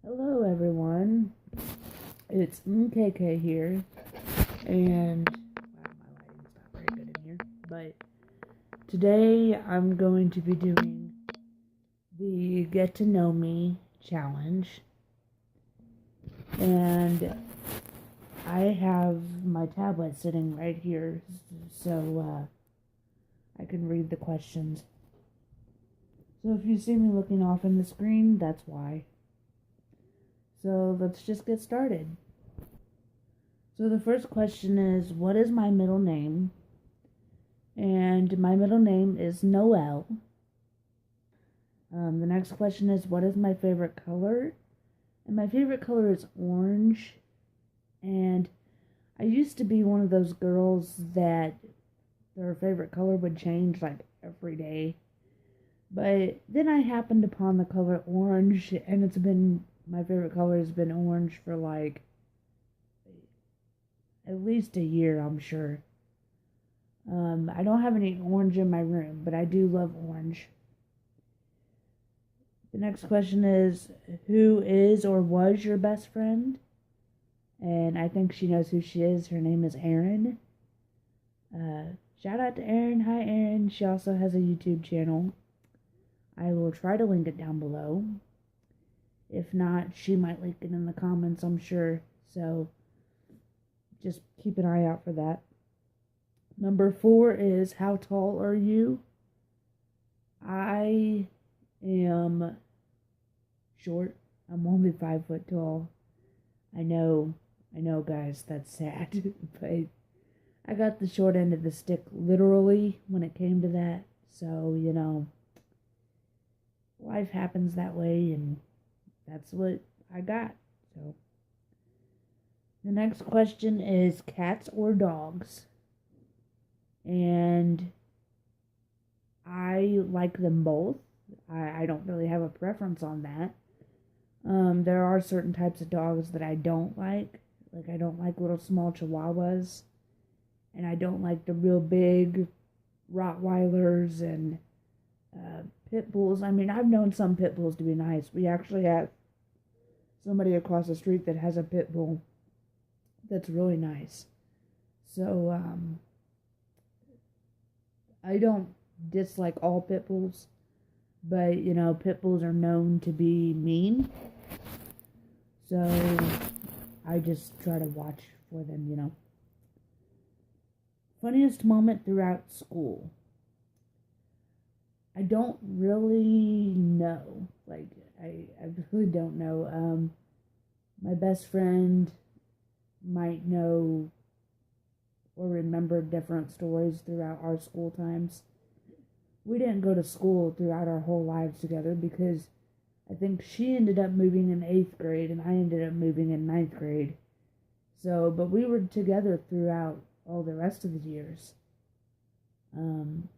Hello, everyone. It's MKK here, and wow, my lighting's not very good in here. But today I'm going to be doing the Get to Know Me challenge, and I have my tablet sitting right here, so I can read the questions. So if you see me looking off in the screen, that's why. So let's just get started. So the first question is, what is my middle name? And my middle name is Noel. The next question is, what is my favorite color? And my favorite color is orange. And I used to be one of those girls that their favorite color would change like every day. But then I happened upon the color orange, and my favorite color has been orange for like at least a year, I'm sure. I don't have any orange in my room, but I do love orange. The next question is, who is or was your best friend? And I think she knows who she is. Her name is Erin. Shout out to Erin. Hi, Erin. She also has a YouTube channel. I will try to link it down below. If not, she might link it in the comments, I'm sure. So just keep an eye out for that. Number 4 is, how tall are you? I am short. I'm only 5 foot tall. I know, guys, that's sad, but I got the short end of the stick literally when it came to that. So, life happens that way, and that's what I got. So, the next question is, cats or dogs? And I like them both. I don't really have a preference on that. There are certain types of dogs that I don't like. Like, I don't like little small chihuahuas. And I don't like the real big Rottweilers and pit bulls. I mean, I've known some pit bulls to be nice. We actually have somebody across the street that has a pit bull that's really nice. So, I don't dislike all pit bulls. But, pit bulls are known to be mean. So I just try to watch for them. Funniest moment throughout school. I don't really know. Like, I really don't know. My best friend might know or remember different stories throughout our school times. We didn't go to school throughout our whole lives together because I think she ended up moving in 8th grade and I ended up moving in 9th grade. So, but we were together throughout all the rest of the years. Um,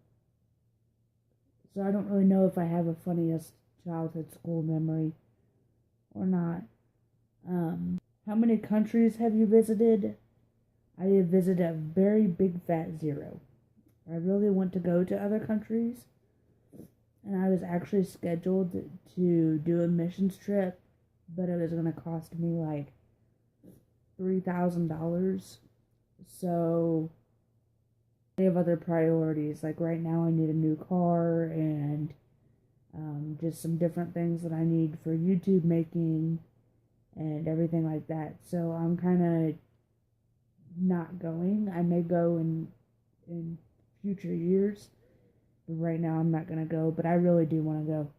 so I don't really know if I have a funniest childhood school memory or not. How many countries have you visited? I have visited a very big fat zero. I really want to go to other countries, and I was actually scheduled to do a missions trip, but it was going to cost me like $3,000. So I have other priorities. Like right now, I need a new car and just some different things that I need for YouTube making and everything like that. So I'm kind of not going. I may go in future years. But right now I'm not gonna go, but I really do want to go.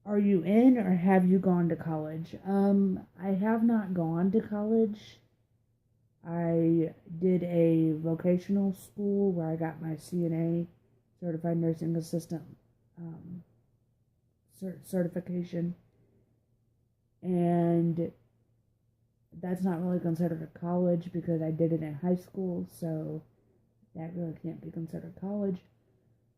Are you in or have you gone to college? I have not gone to college. I did a vocational school where I got my CNA, Certified Nursing Assistant, um, certification, and that's not really considered a college because I did it in high school, so that really can't be considered college.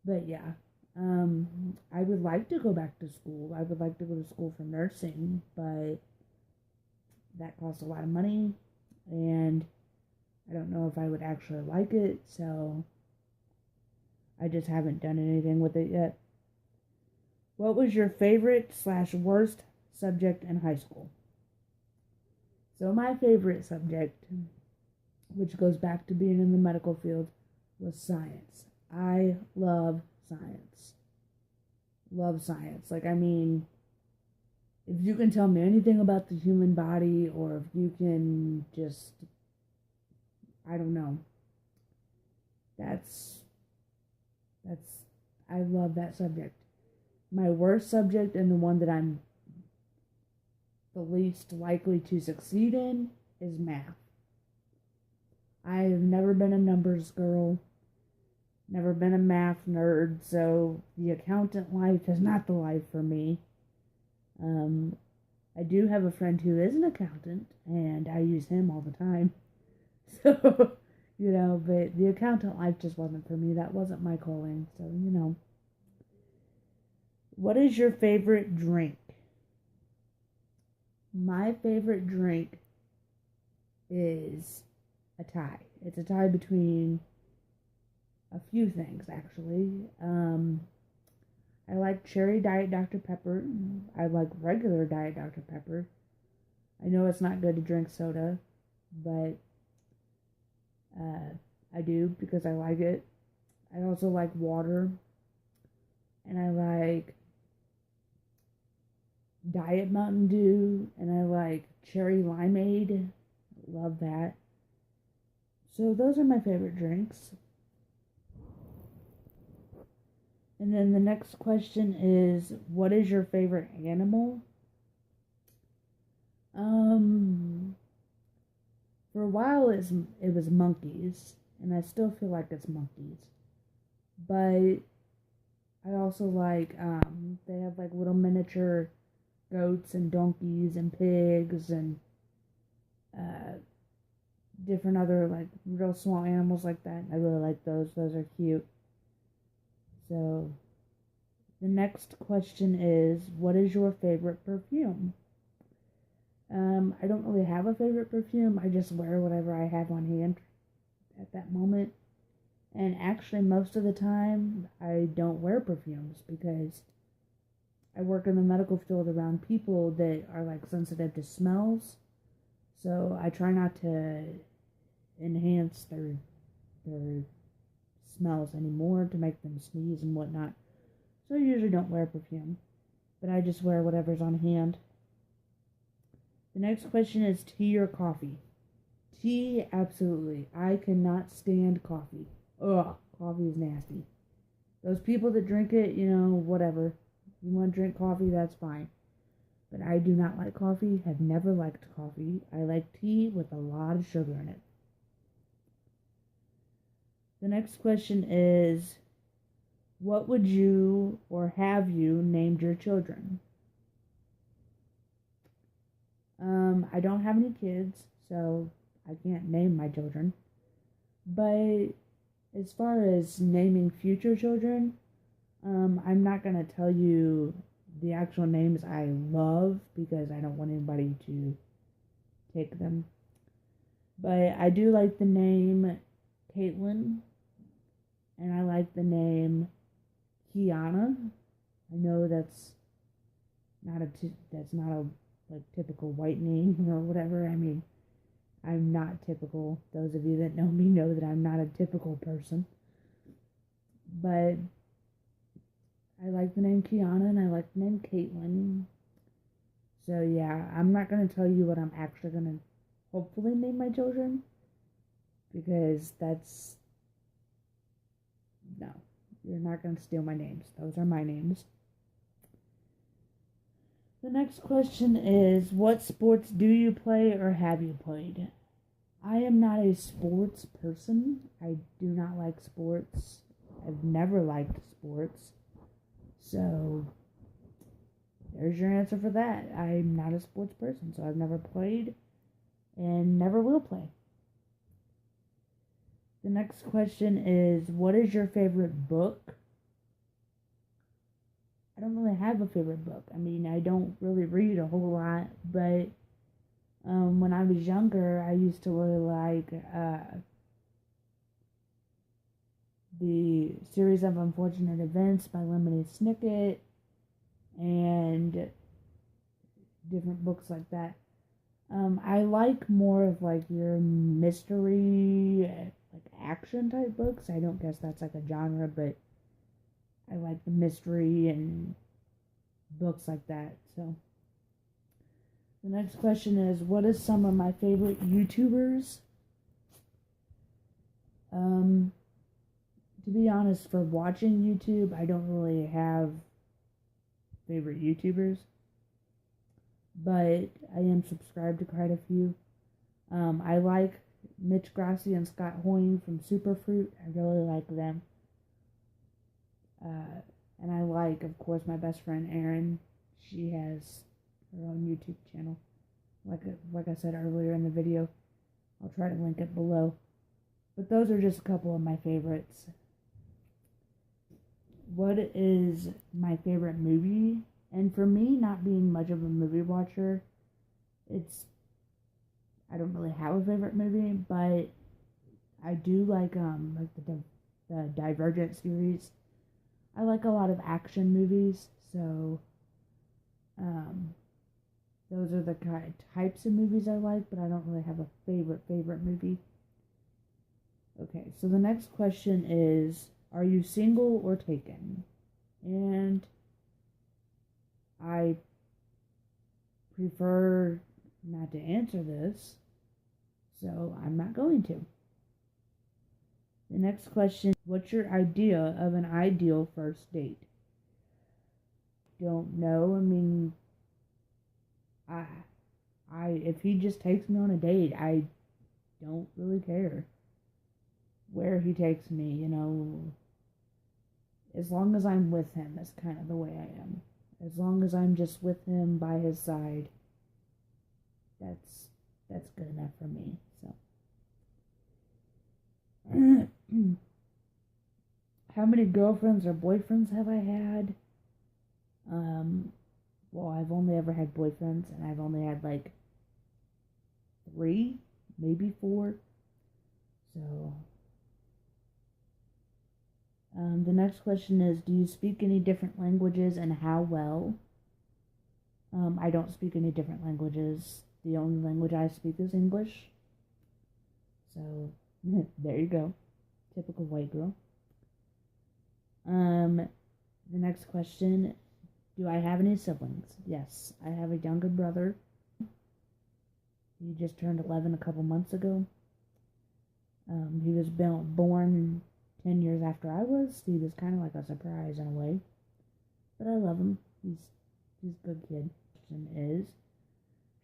But yeah, I would like to go back to school. I would like to go to school for nursing, but that costs a lot of money, and I don't know if I would actually like it, so I just haven't done anything with it yet. What was your favorite/worst subject in high school. So my favorite subject, which goes back to being in the medical field, was science. I love science. Love science. Like, I mean, if you can tell me anything about the human body, or if you can just, I don't know, that's, I love that subject. My worst subject, and the one that I'm the least likely to succeed in, is math. I have never been a numbers girl, never been a math nerd, so the accountant life is not the life for me. I do have a friend who is an accountant, and I use him all the time. So, but the accountant life just wasn't for me. That wasn't my calling. So. What is your favorite drink? My favorite drink is a tie. It's a tie between a few things, actually. I like cherry Diet Dr. Pepper. I like regular Diet Dr. Pepper. I know it's not good to drink soda, but I do because I like it. I also like water. And I like Diet Mountain Dew. And I like cherry limeade. Love that. So those are my favorite drinks. And then the next question is, what is your favorite animal? For a while it was monkeys, and I still feel like it's monkeys. But I also like, they have like little miniature goats and donkeys and pigs and different other like real small animals like that. I really like those. Those are cute. So the next question is, what is your favorite perfume? I don't really have a favorite perfume. I just wear whatever I have on hand at that moment. And actually, most of the time, I don't wear perfumes because I work in the medical field around people that are like sensitive to smells. So I try not to enhance their smells anymore to make them sneeze and whatnot. So I usually don't wear perfume, but I just wear whatever's on hand. The next question is tea or coffee? Tea, absolutely. I cannot stand coffee. Ugh, coffee is nasty. Those people that drink it, whatever. You want to drink coffee, that's fine. But I do not like coffee, have never liked coffee. I like tea with a lot of sugar in it. The next question is, what would you or have you named your children? I don't have any kids, so I can't name my children. But as far as naming future children, I'm not going to tell you the actual names I love because I don't want anybody to take them. But I do like the name Caitlin, and I like the name Kiana. I know that's not a like typical white name or whatever. I mean, I'm not typical. Those of you that know me know that I'm not a typical person. But I like the name Kiana and I like the name Caitlin. So yeah, I'm not going to tell you what I'm actually going to hopefully name my children. Because no, you're not going to steal my names. Those are my names. The next question is, what sports do you play or have you played? I am not a sports person. I do not like sports. I've never liked sports. So, there's your answer for that. I'm not a sports person, so I've never played and never will play. The next question is, what is your favorite book? I don't really have a favorite book. I mean, I don't really read a whole lot, but when I was younger, I used to really like the Series of Unfortunate Events by Lemony Snicket, and different books like that. I like more of like your mystery, like action type books. I don't guess that's like a genre, but I like the mystery and books like that. So the next question is, what is some of my favorite YouTubers? Um, to be honest, for watching YouTube, I don't really have favorite YouTubers, but I am subscribed to quite a few. I like Mitch Grassi and Scott Hoying from Superfruit. I really like them. And I like, of course, my best friend Erin. She has her own YouTube channel. Like I said earlier in the video, I'll try to link it below. But those are just a couple of my favorites. What is my favorite movie? And for me, not being much of a movie watcher, I don't really have a favorite movie, but I do like the Divergent series. I like a lot of action movies, so those are the types of movies I like, but I don't really have a favorite movie. Okay, so the next question is, are you single or taken? And I prefer not to answer this, so I'm not going to. The next question, what's your idea of an ideal first date? Don't know. I mean, I if he just takes me on a date, I don't really care where he takes me, as long as I'm with him is kind of the way I am. As long as I'm just with him by his side, that's good enough for me. So how many girlfriends or boyfriends have I had? Well, I've only ever had boyfriends, and I've only had like 3, maybe 4. So the next question is, do you speak any different languages and how well? I don't speak any different languages. The only language I speak is English. So there you go. Typical white girl. The next question, do I have any siblings? Yes, I have a younger brother. He just turned 11 a couple months ago. He was born 10 years after I was. He was kind of like a surprise in a way. But I love him. He's a good kid. Question is,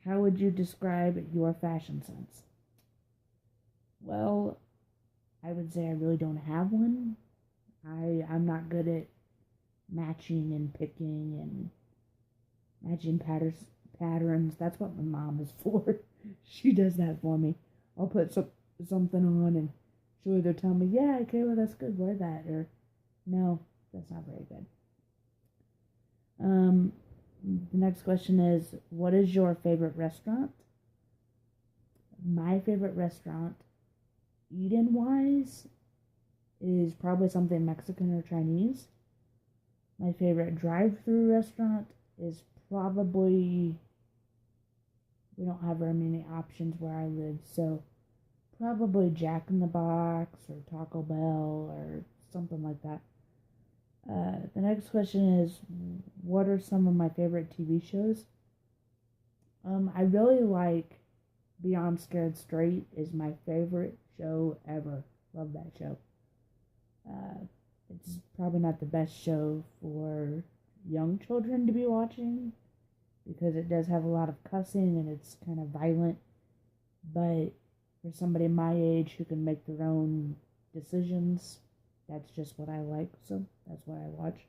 how would you describe your fashion sense? Well, I would say I really don't have one. I'm not good at matching and picking and matching patterns. That's what my mom is for. She does that for me. I'll put something on and she'll either tell me, yeah, Kayla, that's good, wear that, or no, that's not very good. The next question is, what is your favorite restaurant? My favorite restaurant, eating-wise, is probably something Mexican or Chinese. My favorite drive-through restaurant is probably, we don't have very many options where I live, so probably Jack in the Box or Taco Bell or something like that. The next question is, what are some of my favorite TV shows? I really like Beyond Scared Straight is my favorite show ever. Love that show. It's probably not the best show for young children to be watching because it does have a lot of cussing and it's kind of violent. But for somebody my age who can make their own decisions, that's just what I like, so that's what I watch.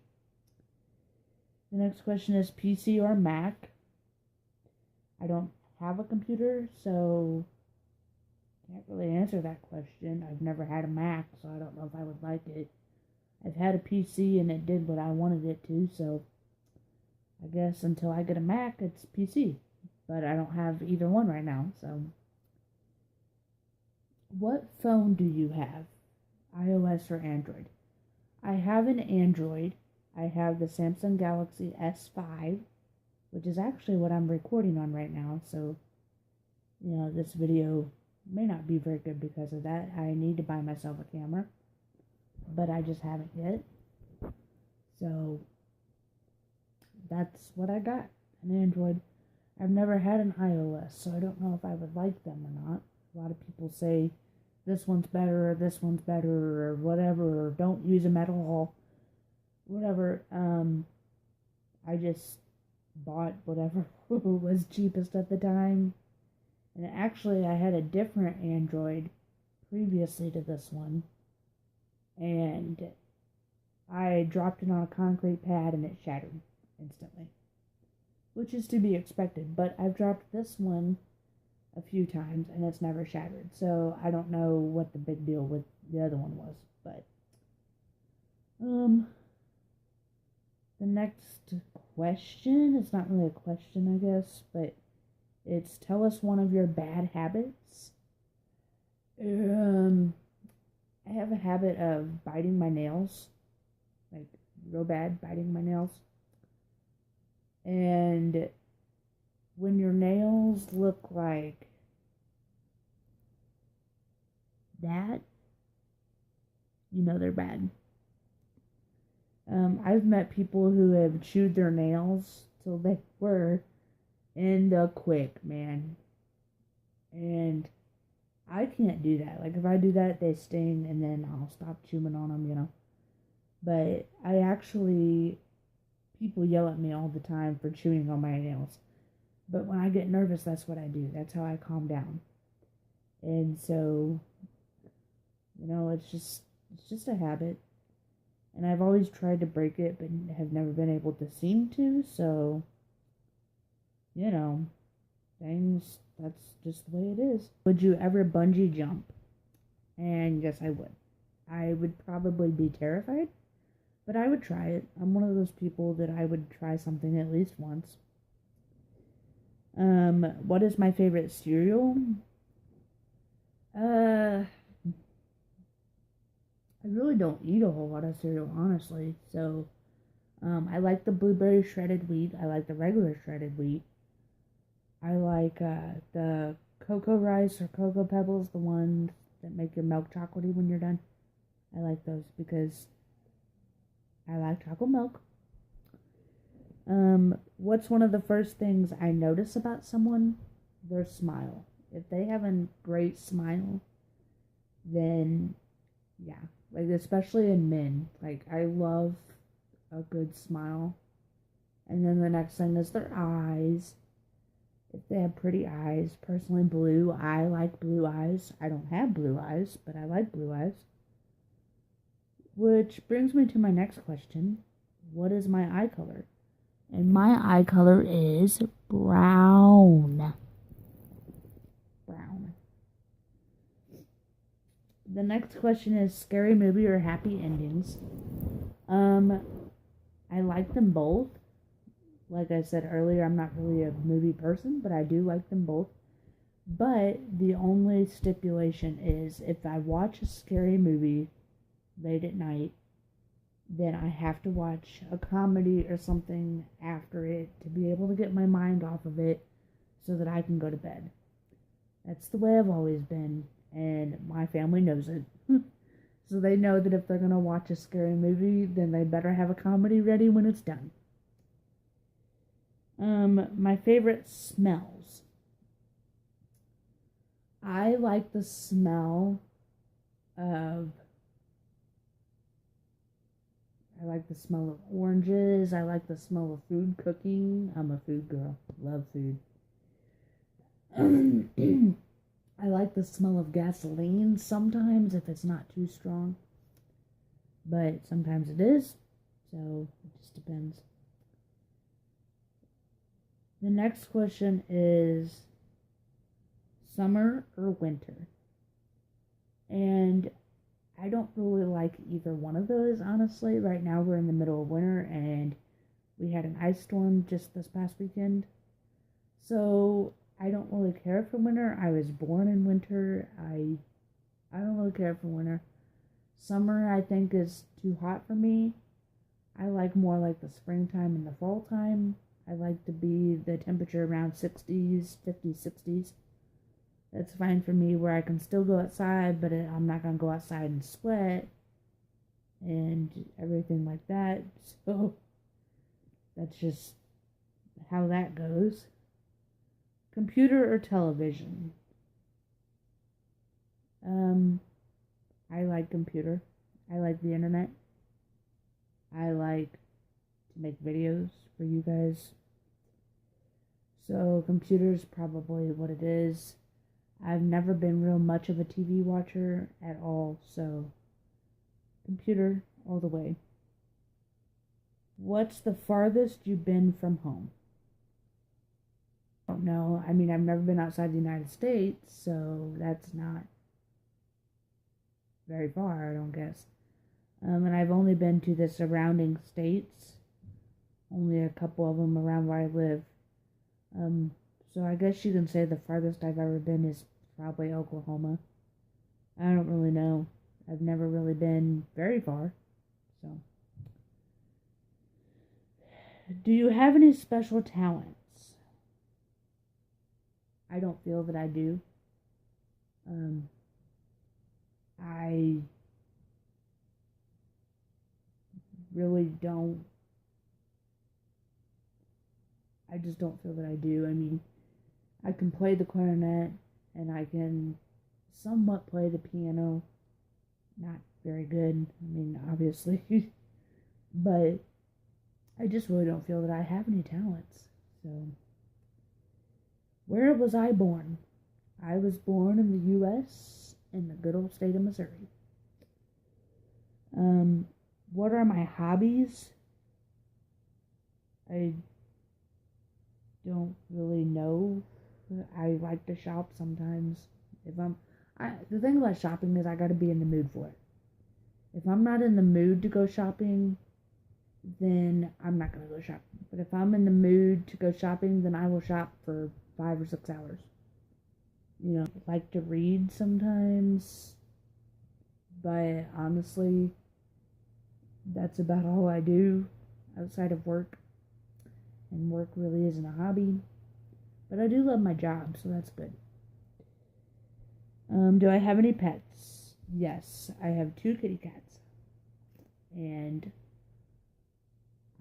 The next question is PC or Mac? I don't have a computer, so can't really answer that question. I've never had a Mac, so I don't know if I would like it. I've had a PC and it did what I wanted it to, so I guess until I get a Mac, it's PC. But I don't have either one right now, so. What phone do you have? iOS or Android? I have an Android. I have the Samsung Galaxy S5. which is actually what I'm recording on right now. So, this video may not be very good because of that. I need to buy myself a camera, but I just haven't yet. So, that's what I got, an Android. I've never had an iOS, so I don't know if I would like them or not. A lot of people say this one's better, or this one's better, or whatever, or don't use them at all. Whatever. I just bought whatever was cheapest at the time. And actually, I had a different Android previously to this one. And I dropped it on a concrete pad and it shattered instantly, which is to be expected. But I've dropped this one a few times and it's never shattered. So I don't know what the big deal with the other one was. But the next question, it's not really a question, I guess, but it's tell us one of your bad habits. I have a habit of biting my nails, like real bad, biting my nails. And when your nails look like that, they're bad. I've met people who have chewed their nails till they were in the quick, man. And I can't do that. Like, if I do that, they sting, and then I'll stop chewing on them, But people yell at me all the time for chewing on my nails. But when I get nervous, that's what I do. That's how I calm down. And so, it's just a habit. And I've always tried to break it, but have never been able to seem to. So, that's just the way it is. Would you ever bungee jump? And yes, I would. I would probably be terrified, but I would try it. I'm one of those people that I would try something at least once. What is my favorite cereal? I really don't eat a whole lot of cereal, honestly. So, I like the blueberry shredded wheat. I like the regular shredded wheat. I like the Cocoa Rice or Cocoa Pebbles, the ones that make your milk chocolatey when you're done. I like those because I like chocolate milk. What's one of the first things I notice about someone? Their smile. If they have a great smile, then yeah. Like, especially in men. Like, I love a good smile. And then the next thing is their eyes. If they have pretty eyes. Personally, blue. I like blue eyes. I don't have blue eyes, but I like blue eyes. Which brings me to my next question. What is my eye color? And my eye color is brown. Brown. The next question is scary movie or happy endings. I like them both. Like I said earlier, I'm not really a movie person, but I do like them both. But the only stipulation is if I watch a scary movie late at night, then I have to watch a comedy or something after it to be able to get my mind off of it so that I can go to bed. That's the way I've always been, and my family knows it. So they know that if they're going to watch a scary movie, then they better have a comedy ready when it's done. My favorite smells. I like the smell of oranges. I like the smell of food cooking. I'm a food girl. Love food. I like the smell of gasoline sometimes if it's not too strong. But sometimes it is. So it just depends. The next question is summer or winter? And I don't really like either one of those, honestly. Right now we're in the middle of winter and we had an ice storm just this past weekend. So I don't really care for winter. I was born in winter. I don't really care for winter. Summer, I think, is too hot for me. I like more like the springtime and the fall time. I like to be the temperature around 60s, 50s, 60s. That's fine for me, where I can still go outside, but I'm not going to go outside and sweat and everything like that. So that's just how that goes. Computer or television? I like computer. I like the internet. I like to make videos for you guys. So computer's probably what it is. I've never been real much of a TV watcher at all, so computer all the way. What's the farthest you've been from home? I don't know. I mean, I've never been outside the United States, so that's not very far, I don't guess. And I've only been to the surrounding states, only a couple of them around where I live. So I guess you can say the farthest I've ever been is probably Oklahoma. I don't really know. I've never really been very far. So, do you have any special talents? I don't feel that I do. I really don't. I just don't feel that I do. I mean, I can play the clarinet and I can somewhat play the piano. Not very good, I mean, obviously. But I just really don't feel that I have any talents. So, where was I born? I was born in the U.S. in the good old state of Missouri. What are my hobbies? I don't really know. I like to shop sometimes. The thing about shopping is I gotta be in the mood for it. If I'm not in the mood to go shopping, then I'm not gonna go shopping. But if I'm in the mood to go shopping, then I will shop for 5 or 6 hours. You know, I like to read sometimes, but honestly, that's about all I do outside of work. And work really isn't a hobby. But I do love my job, so that's good. Do I have any pets? Yes, I have 2 kitty cats. And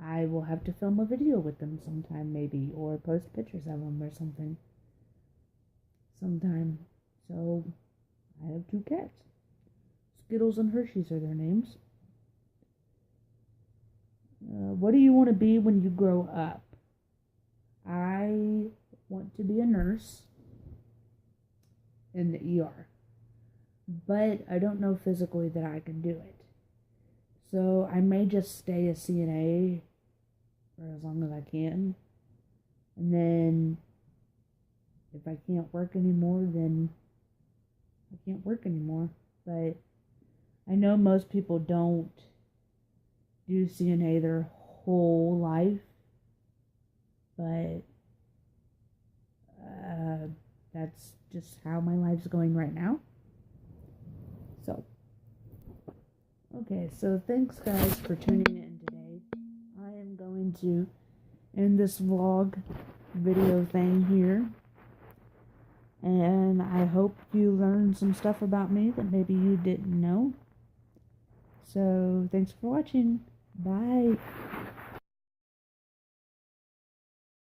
I will have to film a video with them sometime, maybe, or post pictures of them or something. Sometime. So, I have 2 cats. Skittles and Hershey's are their names. What do you want to be when you grow up? I want to be a nurse in the ER, but I don't know physically that I can do it. So I may just stay a CNA for as long as I can, and then if I can't work anymore, then I can't work anymore. But I know most people don't do CNA their whole life, but that's just how my life's going right now. So, okay, so thanks guys for tuning in today. I am going to end this vlog video thing here, and I hope you learned some stuff about me that maybe you didn't know. So, thanks for watching. Bye.